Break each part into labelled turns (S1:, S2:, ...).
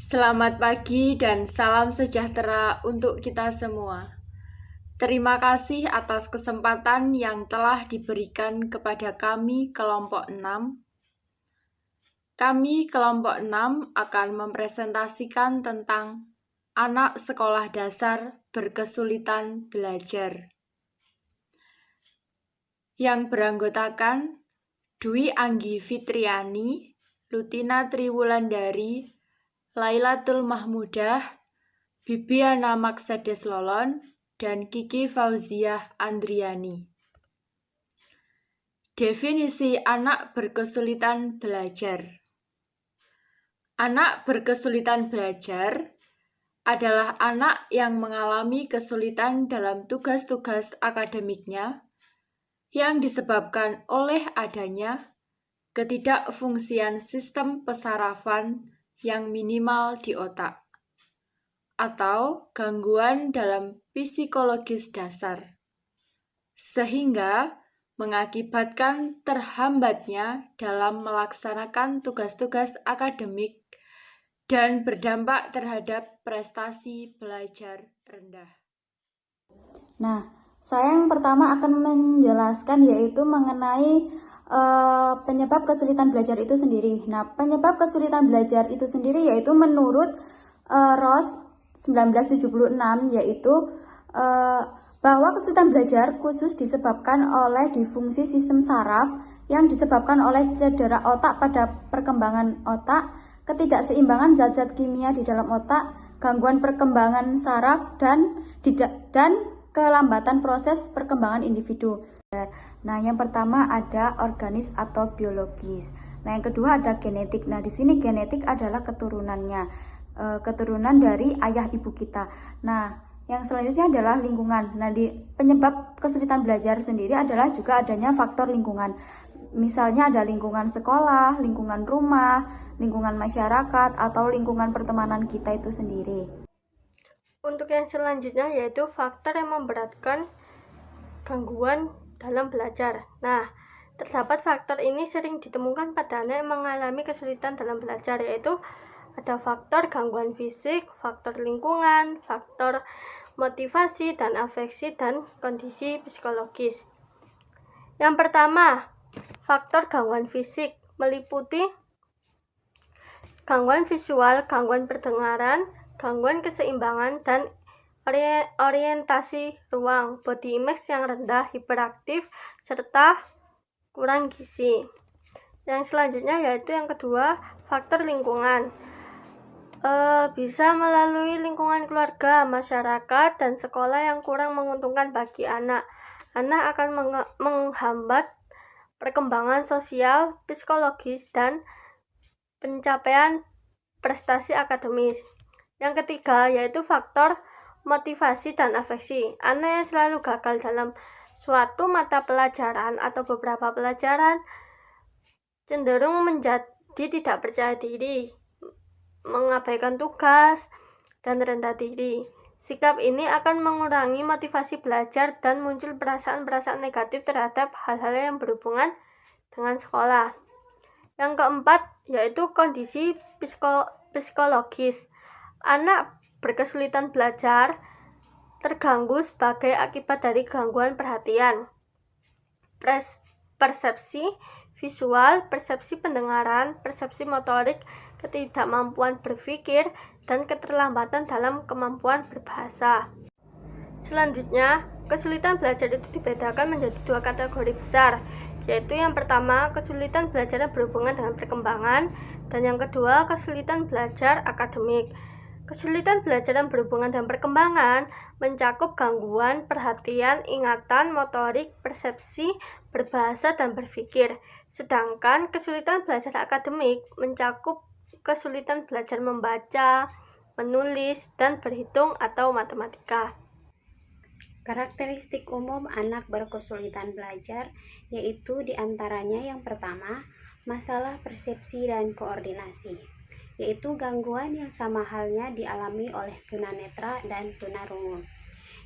S1: Selamat pagi dan salam sejahtera untuk kita semua. Terima kasih atas kesempatan yang telah diberikan kepada kami kelompok 6. Kami kelompok 6 akan mempresentasikan tentang anak sekolah dasar berkesulitan belajar. Yang beranggotakan Dwi Anggi Fitriani, Lutina Triwulandari, Lailatul Mahmudah, Bibiana Maksades Lolon, dan Kiki Fauziah Andriani. Definisi anak berkesulitan belajar. Anak berkesulitan belajar adalah anak yang mengalami kesulitan dalam tugas-tugas akademiknya yang disebabkan oleh adanya ketidakfungsian sistem pesarafan yang minimal di otak, atau gangguan dalam psikologis dasar, sehingga mengakibatkan terhambatnya dalam melaksanakan tugas-tugas akademik dan berdampak terhadap prestasi belajar rendah.
S2: Nah, saya yang pertama akan menjelaskan yaitu mengenai penyebab kesulitan belajar itu sendiri. Nah, penyebab kesulitan belajar itu sendiri yaitu menurut Ross 1976 yaitu bahwa kesulitan belajar khusus disebabkan oleh disfungsi sistem saraf yang disebabkan oleh cedera otak pada perkembangan otak, ketidakseimbangan zat-zat kimia di dalam otak, gangguan perkembangan saraf dan kelambatan proses perkembangan individu. Nah, yang pertama ada organis atau biologis. Nah, yang kedua ada genetik. Nah, di sini genetik adalah keturunannya, keturunan dari ayah ibu kita. Nah, yang selanjutnya adalah lingkungan. Nah, di penyebab kesulitan belajar sendiri adalah juga adanya faktor lingkungan. Misalnya ada lingkungan sekolah, lingkungan rumah, lingkungan masyarakat, atau lingkungan pertemanan kita itu sendiri.
S3: Untuk yang selanjutnya yaitu faktor yang memberatkan gangguan dalam belajar. Nah, terdapat faktor ini sering ditemukan pada anak yang mengalami kesulitan dalam belajar, yaitu ada faktor gangguan fisik, faktor lingkungan, faktor motivasi dan afeksi, dan kondisi psikologis. Yang pertama, faktor gangguan fisik meliputi gangguan visual, gangguan pendengaran, gangguan keseimbangan dan orientasi ruang, body image yang rendah, hiperaktif, serta kurang gizi. Yang selanjutnya yaitu yang kedua, faktor lingkungan. Bisa melalui lingkungan keluarga, masyarakat, dan sekolah yang kurang menguntungkan bagi anak. Anak akan menghambat perkembangan sosial, psikologis, dan pencapaian prestasi akademis. Yang ketiga yaitu faktor motivasi dan afeksi. Anak yang selalu gagal dalam suatu mata pelajaran atau beberapa pelajaran cenderung menjadi tidak percaya diri, mengabaikan tugas, dan rendah diri. Sikap ini akan mengurangi motivasi belajar dan muncul perasaan-perasaan negatif terhadap hal-hal yang berhubungan dengan sekolah. Yang keempat yaitu kondisi psikologis. Anak berkesulitan belajar terganggu sebagai akibat dari gangguan perhatian, persepsi visual, persepsi pendengaran, persepsi motorik, ketidakmampuan berpikir, dan keterlambatan dalam kemampuan berbahasa. Selanjutnya, kesulitan belajar itu dibedakan menjadi dua kategori besar, yaitu yang pertama, kesulitan belajar yang berhubungan dengan perkembangan, dan yang kedua, kesulitan belajar akademik. Kesulitan belajar yang berhubungan dengan perkembangan mencakup gangguan perhatian, ingatan, motorik, persepsi, berbahasa, dan berpikir. Sedangkan kesulitan belajar akademik mencakup kesulitan belajar membaca, menulis, dan berhitung atau matematika.
S4: Karakteristik umum anak berkesulitan belajar yaitu diantaranya yang pertama, masalah persepsi dan koordinasi, yaitu gangguan yang sama halnya dialami oleh tunanetra dan tunarungu.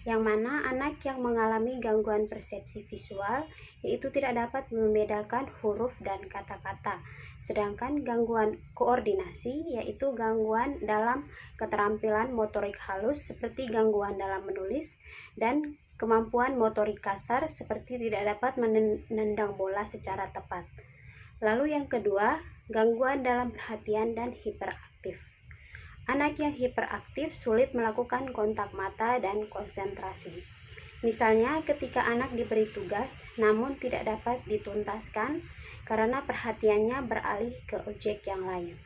S4: yang mana anak yang mengalami gangguan persepsi visual yaitu tidak dapat membedakan huruf dan kata-kata. Sedangkan gangguan koordinasi yaitu gangguan dalam keterampilan motorik halus seperti gangguan dalam menulis dan kemampuan motorik kasar seperti tidak dapat menendang bola secara tepat. Lalu yang kedua, gangguan dalam perhatian dan hiperaktif. Anak yang hiperaktif sulit melakukan kontak mata dan konsentrasi. Misalnya ketika anak diberi tugas namun tidak dapat dituntaskan karena perhatiannya beralih ke objek yang lain.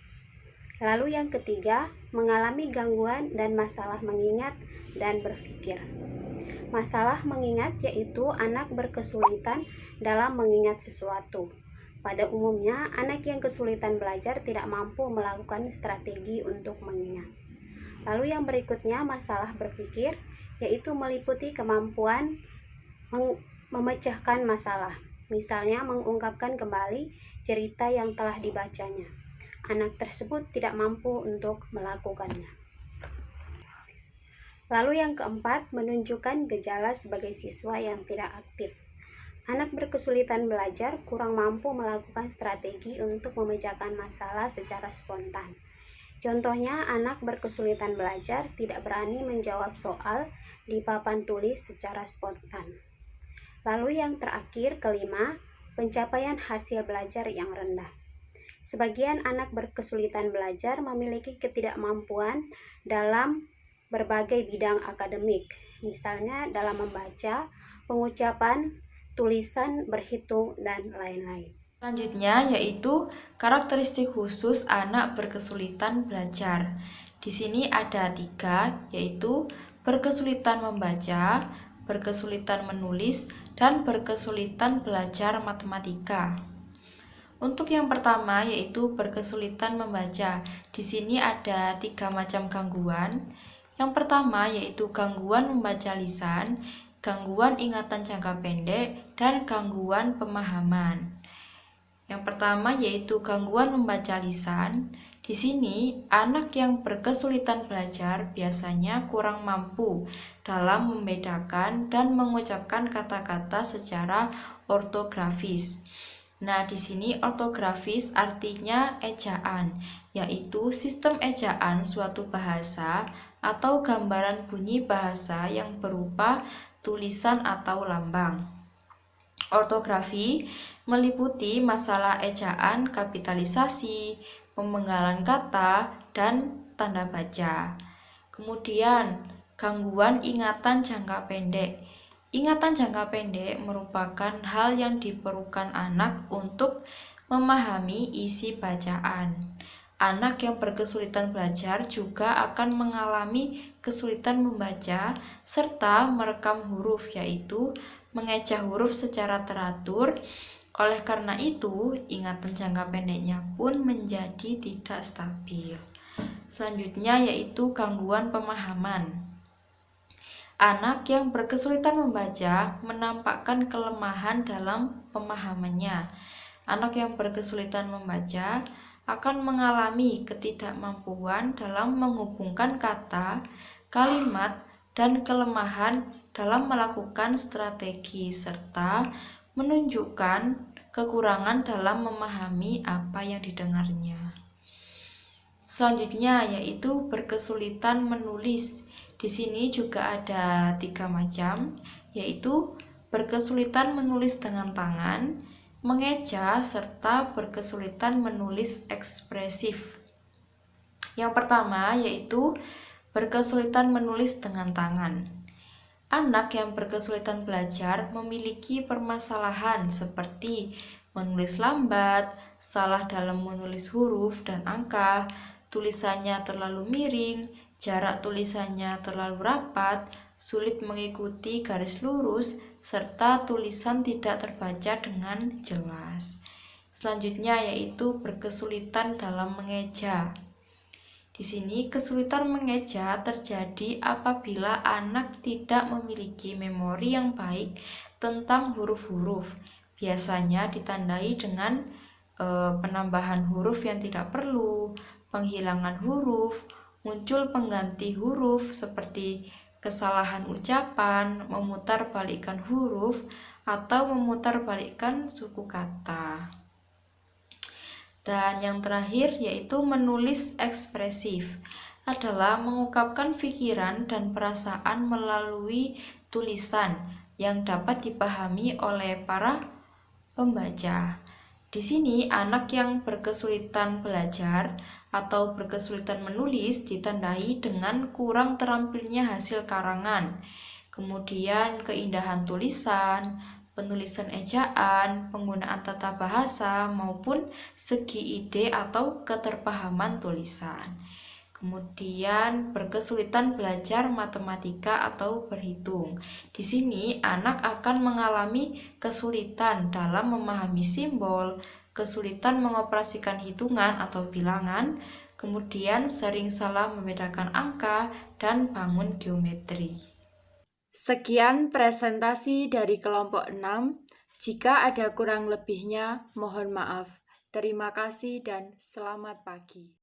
S4: Lalu yang ketiga, mengalami gangguan dan masalah mengingat dan berpikir. Masalah mengingat yaitu anak berkesulitan dalam mengingat sesuatu. Pada umumnya, anak yang kesulitan belajar tidak mampu melakukan strategi untuk mengingat. Lalu yang berikutnya, masalah berpikir, yaitu meliputi kemampuan memecahkan masalah. Misalnya, mengungkapkan kembali cerita yang telah dibacanya. Anak tersebut tidak mampu untuk melakukannya. Lalu yang keempat, menunjukkan gejala sebagai siswa yang tidak aktif. Anak berkesulitan belajar kurang mampu melakukan strategi untuk memecahkan masalah secara spontan. Contohnya, anak berkesulitan belajar tidak berani menjawab soal di papan tulis secara spontan. Lalu yang terakhir, kelima, pencapaian hasil belajar yang rendah. Sebagian anak berkesulitan belajar memiliki ketidakmampuan dalam berbagai bidang akademik, misalnya dalam membaca, pengucapan, tulisan, berhitung, dan lain-lain.
S1: Selanjutnya yaitu karakteristik khusus anak berkesulitan belajar. Di sini ada 3, yaitu berkesulitan membaca, berkesulitan menulis, dan berkesulitan belajar matematika. Untuk yang pertama yaitu berkesulitan membaca. Di sini ada 3 macam gangguan. Yang pertama yaitu gangguan membaca lisan, gangguan ingatan jangka pendek, dan gangguan pemahaman. Yang pertama yaitu gangguan membaca lisan. Di sini, anak yang berkesulitan belajar biasanya kurang mampu dalam membedakan dan mengucapkan kata-kata secara ortografis. Nah, di sini ortografis artinya ejaan, yaitu sistem ejaan suatu bahasa atau gambaran bunyi bahasa yang berupa tulisan atau lambang. Ortografi meliputi masalah ejaan, kapitalisasi, pemenggalan kata, dan tanda baca. Kemudian, gangguan ingatan jangka pendek. Ingatan jangka pendek merupakan hal yang diperlukan anak untuk memahami isi bacaan. Anak yang berkesulitan belajar juga akan mengalami kesulitan membaca serta merekam huruf, yaitu mengeja huruf secara teratur. Oleh karena itu, ingatan jangka pendeknya pun menjadi tidak stabil. Selanjutnya yaitu gangguan pemahaman. Anak yang berkesulitan membaca menampakkan kelemahan dalam pemahamannya. Anak yang berkesulitan membaca akan mengalami ketidakmampuan dalam menghubungkan kata, kalimat, dan kelemahan dalam melakukan strategi serta menunjukkan kekurangan dalam memahami apa yang didengarnya. Selanjutnya yaitu berkesulitan menulis. Di sini juga ada 3 macam, yaitu berkesulitan menulis dengan tangan, mengeja, serta berkesulitan menulis ekspresif. Yang pertama yaitu berkesulitan menulis dengan tangan. Anak yang berkesulitan belajar memiliki permasalahan seperti menulis lambat, salah dalam menulis huruf dan angka, tulisannya terlalu miring, jarak tulisannya terlalu rapat, sulit mengikuti garis lurus, serta tulisan tidak terbaca dengan jelas. Selanjutnya yaitu berkesulitan dalam mengeja. Di sini kesulitan mengeja terjadi apabila anak tidak memiliki memori yang baik tentang huruf-huruf. Biasanya ditandai dengan penambahan huruf yang tidak perlu, penghilangan huruf, muncul pengganti huruf seperti kesalahan ucapan, memutarbalikkan huruf, atau memutarbalikkan suku kata. Dan yang terakhir yaitu menulis ekspresif, adalah mengungkapkan pikiran dan perasaan melalui tulisan yang dapat dipahami oleh para pembaca. Di sini anak yang berkesulitan belajar atau berkesulitan menulis ditandai dengan kurang terampilnya hasil karangan, kemudian keindahan tulisan, penulisan ejaan, penggunaan tata bahasa, maupun segi ide atau keterpahaman tulisan. Kemudian berkesulitan belajar matematika atau berhitung. Di sini anak akan mengalami kesulitan dalam memahami simbol, kesulitan mengoperasikan hitungan atau bilangan, kemudian sering salah membedakan angka dan bangun geometri. Sekian presentasi dari kelompok 6. Jika ada kurang lebihnya, mohon maaf. Terima kasih dan selamat pagi.